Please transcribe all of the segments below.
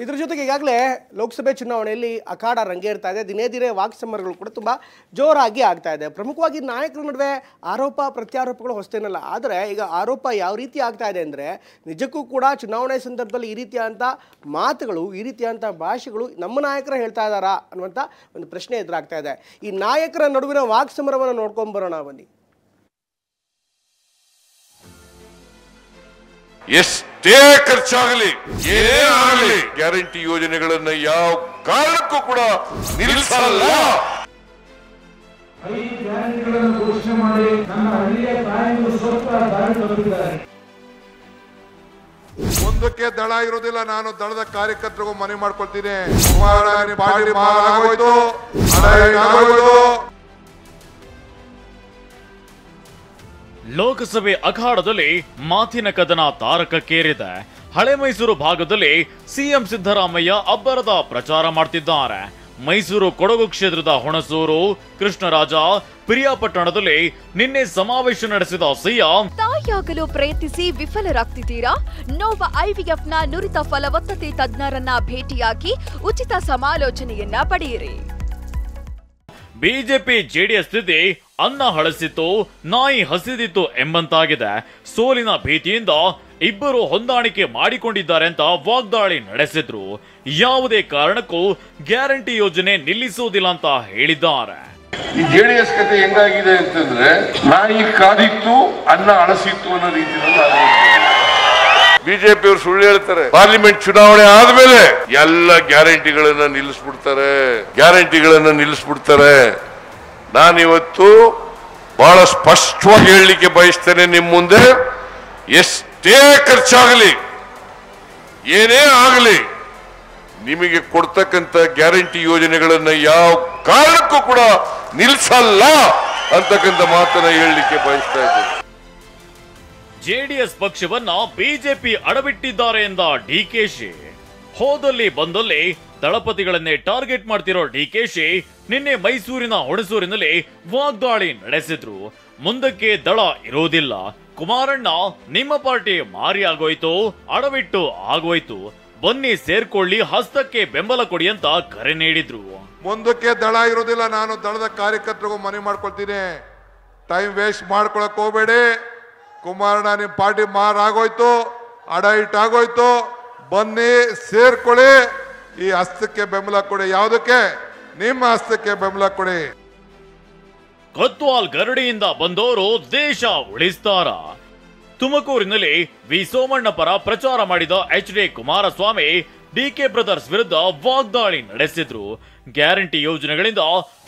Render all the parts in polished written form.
ಇದರ ಜೊತೆಗೆ ಈಗಾಗಲೇ ಲೋಕಸಭೆ ಚುನಾವಣೆಯಲ್ಲಿ ಅಖಾಡ ರಂಗೇರ್ತಾ ಇದೆ. ದಿನೇ ದಿನೇ ವಾಕ್ಸಮರಗಳು ಕೂಡ ತುಂಬ ಜೋರಾಗಿ ಆಗ್ತಾ ಇದೆ. ಪ್ರಮುಖವಾಗಿ ನಾಯಕರ ನಡುವೆ ಆರೋಪ ಪ್ರತ್ಯಾರೋಪಗಳು ಹೊಸತೇನಲ್ಲ. ಆದರೆ ಈಗ ಆರೋಪ ಯಾವ ರೀತಿ ಆಗ್ತಾ ಇದೆ ಅಂದರೆ, ನಿಜಕ್ಕೂ ಕೂಡ ಚುನಾವಣೆ ಸಂದರ್ಭದಲ್ಲಿ ಈ ರೀತಿಯಾದಂಥ ಮಾತುಗಳು, ಈ ರೀತಿಯಾದಂಥ ಭಾಷೆಗಳು ನಮ್ಮ ನಾಯಕರು ಹೇಳ್ತಾ ಇದ್ದಾರಾ ಅನ್ನುವಂಥ ಒಂದು ಪ್ರಶ್ನೆ ಎದುರಾಗ್ತಾ ಇದೆ. ಈ ನಾಯಕರ ನಡುವಿನ ವಾಕ್ಸಮರವನ್ನು ನೋಡ್ಕೊಂಬರೋಣ ಬನ್ನಿ. ಎಷ್ಟೇ ಖರ್ಚಾಗಲಿ, ಏನೇ ಆಗಲಿ, ಗ್ಯಾರಂಟಿ ಯೋಜನೆಗಳನ್ನ ಯಾವ ಕಾರಣಕ್ಕೂ ಕೂಡ ನಿಲ್ಲಿಸಲ್ಲ. 5 ಗ್ಯಾರಂಟಿಗಳನ್ನು ಘೋಷಣೆ ಮಾಡಿ ನನ್ನ ಹಳ್ಳಿಯ ತಾಯಿಯನ್ನು ಸ್ವಲ್ಪ ದಾರಿ ತಪ್ಪಿದ್ದಾರೆ. ಒಂದಕ್ಕೆ ದಳ ಇರೋದಿಲ್ಲ. ನಾನು ದಳದ ಕಾರ್ಯಕರ್ತರಿಗೂ ಮನವಿ ಮಾಡ್ಕೊಳ್ತೀನಿ. ಪಾರ್ಟಿ ಆಗೋಯ್ತು, ಲೋಕಸಭೆ ಅಖಾಡದಲ್ಲಿ ಮಾತಿನ ಕದನ ತಾರಕಕ್ಕೇರಿದೆ. ಹಳೆ ಮೈಸೂರು ಭಾಗದಲ್ಲಿ ಸಿಎಂ ಸಿದ್ದರಾಮಯ್ಯ ಅಬ್ಬರದ ಪ್ರಚಾರ ಮಾಡ್ತಿದ್ದಾರೆ. ಮೈಸೂರು ಕೊಡಗು ಕ್ಷೇತ್ರದ ಹುಣಸೂರು, ಕೃಷ್ಣರಾಜ, ಪಿರಿಯಾಪಟ್ಟಣದಲ್ಲಿ ನಿನ್ನೆ ಸಮಾವೇಶ ನಡೆಸಿದ ಸಿಎಂ, ತಾಯಿಯಾಗಲು ಪ್ರಯತ್ನಿಸಿ ವಿಫಲರಾಗ್ತಿದ್ದೀರಾ? ನೋವ ಐವಿಎಫ್ನ ನುರಿತ ಫಲವತ್ತತೆ ತಜ್ಞರನ್ನ ಭೇಟಿಯಾಗಿ ಉಚಿತ ಸಮಾಲೋಚನೆಯನ್ನ ಪಡೆಯಿರಿ. ಬಿಜೆಪಿ ಜೆಡಿಎಸ್ ಸ್ಥಿತಿ ಅನ್ನ ಹಳಸಿತ್ತು, ನಾಯಿ ಹಸಿದಿತ್ತು ಎಂಬಂತಾಗಿದೆ. ಸೋಲಿನ ಭೀತಿಯಿಂದ ಇಬ್ಬರು ಹೊಂದಾಣಿಕೆ ಮಾಡಿಕೊಂಡಿದ್ದಾರೆ ಅಂತ ವಾಗ್ದಾಳಿ ನಡೆಸಿದ್ರು. ಯಾವುದೇ ಕಾರಣಕ್ಕೂ ಗ್ಯಾರಂಟಿ ಯೋಜನೆ ನಿಲ್ಲಿಸುವುದಿಲ್ಲ ಅಂತ ಹೇಳಿದ್ದಾರೆ. ಈ ಜೆಡಿಎಸ್ ಕತೆ ಹೆಂಗಾಗಿದೆ ಅಂತಂದ್ರೆ, ನಾಯಿ ಕಾದಿತ್ತು, ಅನ್ನ ಹಳಸಿತ್ತು ಅನ್ನೋ ರೀತಿಯಲ್ಲಿ ಬಿಜೆಪಿ ಅವರು ಸುಳ್ಳು ಹೇಳ್ತಾರೆ. ಪಾರ್ಲಿಮೆಂಟ್ ಚುನಾವಣೆ ಆದ್ಮೇಲೆ ಎಲ್ಲ ಗ್ಯಾರಂಟಿಗಳನ್ನ ನಿಲ್ಲಿಸ್ಬಿಡ್ತಾರೆ. ನಾನಿವತ್ತು ಬಹಳ ಸ್ಪಷ್ಟವಾಗಿ ಹೇಳಲಿಕ್ಕೆ ಬಯಸ್ತೇನೆ ನಿಮ್ಮ ಮುಂದೆ, ಎಷ್ಟೇ ಖರ್ಚಾಗಲಿ, ಏನೇ ಆಗಲಿ, ನಿಮಗೆ ಕೊಡ್ತಕ್ಕಂಥ ಗ್ಯಾರಂಟಿ ಯೋಜನೆಗಳನ್ನ ಯಾವ ಕಾರಣಕ್ಕೂ ಕೂಡ ನಿಲ್ಲಿಸಲ್ಲ ಅಂತಕ್ಕಂಥ ಮಾತನ್ನ ಹೇಳಲಿಕ್ಕೆ ಬಯಸ್ತಾ ಇದ್ದೇನೆ. ಜೆಡಿಎಸ್ ಪಕ್ಷವನ್ನ ಬಿಜೆಪಿ ಅಡಬಿಟ್ಟಿದ್ದಾರೆ ಎಂದ ಡಿಕೆಶಿ. ಹೋದಲ್ಲಿ ಬಂದಲ್ಲಿ ದಳಪತಿಗಳನ್ನೇ ಟಾರ್ಗೆಟ್ ಮಾಡ್ತಿರೋ ಡಿಕೆಶಿ ನಿನ್ನೆ ಮೈಸೂರಿನ ಹುಣಸೂರಿನಲ್ಲಿ ವಾಗ್ದಾಳಿ ನಡೆಸಿದ್ರು. ಮುಂದಕ್ಕೆ ದಳ ಇರೋದಿಲ್ಲ, ಕುಮಾರಣ್ಣ ನಿಮ್ಮ ಪಾರ್ಟಿ ಮಾರಿ ಆಗೋಯ್ತು, ಅಡವಿಟ್ಟು ಆಗೋಯ್ತು, ಬನ್ನಿ ಸೇರ್ಕೊಳ್ಳಿ, ಹಸ್ತಕ್ಕೆ ಬೆಂಬಲ ಕೊಡಿ ಅಂತ ಕರೆ ನೀಡಿದ್ರು. ಮುಂದಕ್ಕೆ ದಳ ಇರೋದಿಲ್ಲ. ನಾನು ದಳದ ಕಾರ್ಯಕರ್ತರಿಗೂ ಮನವಿ ಮಾಡ್ಕೊಳ್ತೀನಿ. ಟೈಮ್ ವೇಸ್ಟ್ ಮಾಡ್ಕೊಳಕ್ ಹೋಗ್ಬೇಡಿ. ಕುಮಾರಣ್ಣ ನಿಮ್ಮ ಪಾರ್ಟಿ ಆಗೋಯ್ತು, ಅಡ ಇಟ್ಟಾಗೋಯ್ತು, ಬನ್ನಿ ಸೇರ್ಕೊಳ್ಳಿ, ಈ ಹಸ್ತಕ್ಕೆ ಬೆಂಬಲ ಕೊಡಿ. ಯಾವುದಕ್ಕೆ? ನಿಮ್ಮ ಹಸ್ತಕ್ಕೆ ಬೆಂಬಲ ಕೊಡಿ. ಕೊತ್ವಾಲ್ ಗರಡಿಯಿಂದ ಬಂದವರು ದೇಶ ಉಳಿಸ್ತಾರ? ತುಮಕೂರಿನಲ್ಲಿ ವಿ ಸೋಮಣ್ಣ ಪರ ಪ್ರಚಾರ ಮಾಡಿದ ಎಚ್.ಡಿ. ಕುಮಾರಸ್ವಾಮಿ ಡಿಕೆ ಬ್ರದರ್ಸ್ ವಿರುದ್ಧ ವಾಗ್ದಾಳಿ ನಡೆಸಿದ್ರು. ಗ್ಯಾರಂಟಿ ಯೋಜನೆಗಳಿಂದ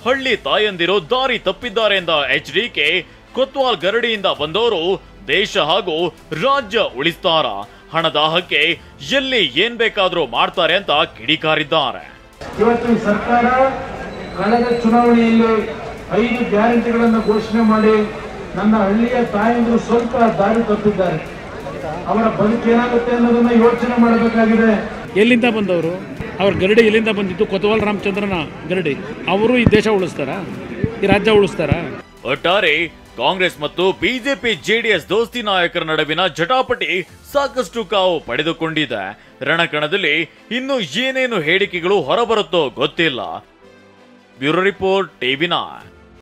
ಹಳ್ಳಿ ತಾಯಂದಿರು ದಾರಿ ತಪ್ಪಿದ್ದಾರೆ ಎಂದ ಎಚ್.ಡಿ.ಕೆ ಕೊತ್ವಾಲ್ ಗರಡಿಯಿಂದ ಬಂದವರು ದೇಶ ಹಾಗೂ ರಾಜ್ಯ ಉಳಿಸ್ತಾರ? ಹಣದಾಹಕ್ಕೆ ಎಲ್ಲಿ ಏನ್ ಬೇಕಾದ್ರೂ ಮಾಡ್ತಾರೆ ಅಂತ ಕಿಡಿಕಾರಿದ್ದಾರೆ. ಇವತ್ತು ಸರ್ಕಾರ ಕಳೆದ ಚುನಾವಣೆಯಲ್ಲಿ 5 ಗ್ಯಾರಂಟಿಗಳನ್ನು ಘೋಷಣೆ ಮಾಡಿ ನನ್ನ ಹಳ್ಳಿಯ ತಾಯಂದಿರು ಸ್ವಲ್ಪ ದಾರಿ ತಪ್ಪಿದ್ದಾರೆ. ಅವರ ಬದುಕೇನಾಗುತ್ತೆ ಅನ್ನೋದನ್ನ ಯೋಚನೆ ಮಾಡಬೇಕಾಗಿದೆ. ಎಲ್ಲಿಂದ ಬಂದವರು? ಅವ್ರ ಗರಡಿ ಎಲ್ಲಿಂದ ಬಂದಿದ್ದು? ಕೊತ್ವಾಲ್ ರಾಮಚಂದ್ರನ ಗರಡಿ. ಅವರು ಈ ದೇಶ ಉಳಿಸ್ತಾರ? ಈ ರಾಜ್ಯ ಉಳಿಸ್ತಾರ? ಒಟ್ಟಾರೆ ಕಾಂಗ್ರೆಸ್ ಮತ್ತು ಬಿಜೆಪಿ ಜೆಡಿಎಸ್ ದೋಸ್ತಿ ನಾಯಕರ ನಡುವಿನ ಜಟಾಪಟಿ ಸಾಕಷ್ಟು ಕಾವು ಪಡೆದುಕೊಂಡಿದೆ. ರಣಕಣದಲ್ಲಿ ಇನ್ನು ಏನೇನು ಹೇಳಿಕೆಗಳು ಹೊರಬರುತ್ತೋ ಗೊತ್ತಿಲ್ಲ. Bureau report, ಟಿವಿ9.